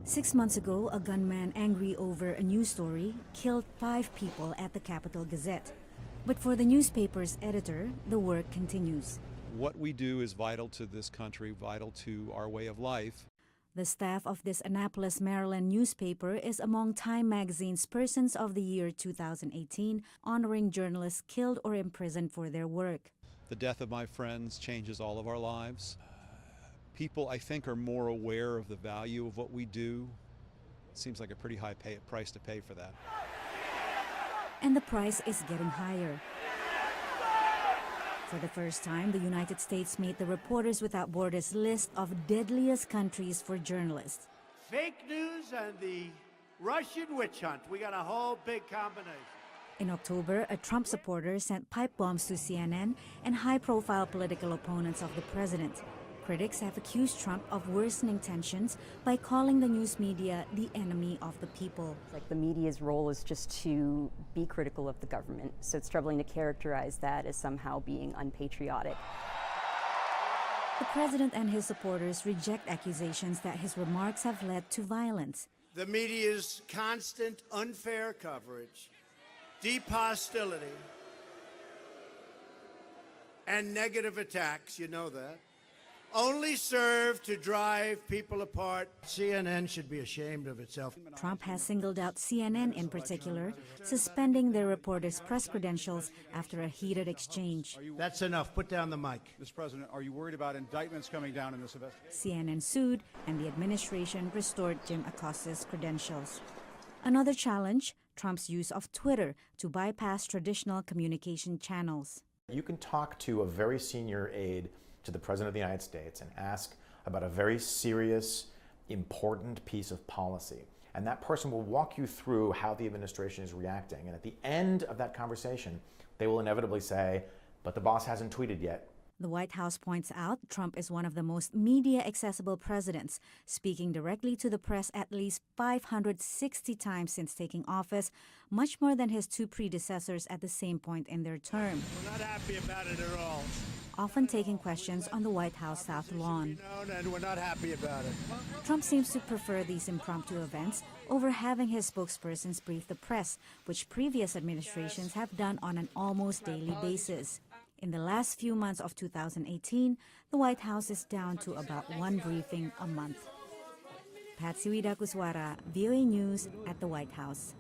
6 months ago, a gunman angry over a news story killed 5 people at the Capital Gazette. But for the newspaper's editor, the work continues. What we do is vital to this country, vital to our way of life. The staff of this Annapolis, Maryland newspaper is among Time magazine's Persons of the Year 2018, honoring journalists killed or imprisoned for their work. The death of my friends changes all of our lives. People, I think, are more aware of the value of what we do. It seems like a pretty high price to pay for that. And the price is getting higher. For the first time, the United States made the Reporters Without Borders list of deadliest countries for journalists. Fake news and the Russian witch hunt. We got a whole big combination. In October, a Trump supporter sent pipe bombs to CNN and high-profile political opponents of the president. Critics have accused Trump of worsening tensions by calling the news media the enemy of the people. Like the media's role is just to be critical of the government, so it's troubling to characterize that as somehow being unpatriotic. The president and his supporters reject accusations that his remarks have led to violence. The media's constant unfair coverage, deep hostility, and negative attacks, you know that, only serve to drive people apart. CNN should be ashamed of itself. Trump has singled out CNN in particular, suspending their reporters' press credentials after a heated exchange. That's enough. Put down the mic. Mr. President, are you worried about indictments coming down in this investigation? CNN sued, and the administration restored Jim Acosta's credentials. Another challenge, Trump's use of Twitter to bypass traditional communication channels. You can talk to a very senior aide to the President of the United States and ask about a very serious, important piece of policy. And that person will walk you through how the administration is reacting. And at the end of that conversation, they will inevitably say, but the boss hasn't tweeted yet. The White House points out Trump is one of the most media-accessible presidents, speaking directly to the press at least 560 times since taking office, much more than his 2 predecessors at the same point in their term. We're not happy about it at all. Often taking questions on the White House South Lawn. And we're not happy about it. Trump seems to prefer these impromptu events over having his spokespersons brief the press, which previous administrations have done on an almost daily basis. In the last few months of 2018, the White House is down to about 1 briefing a month. Patsy Widakuswara, VOA News at the White House.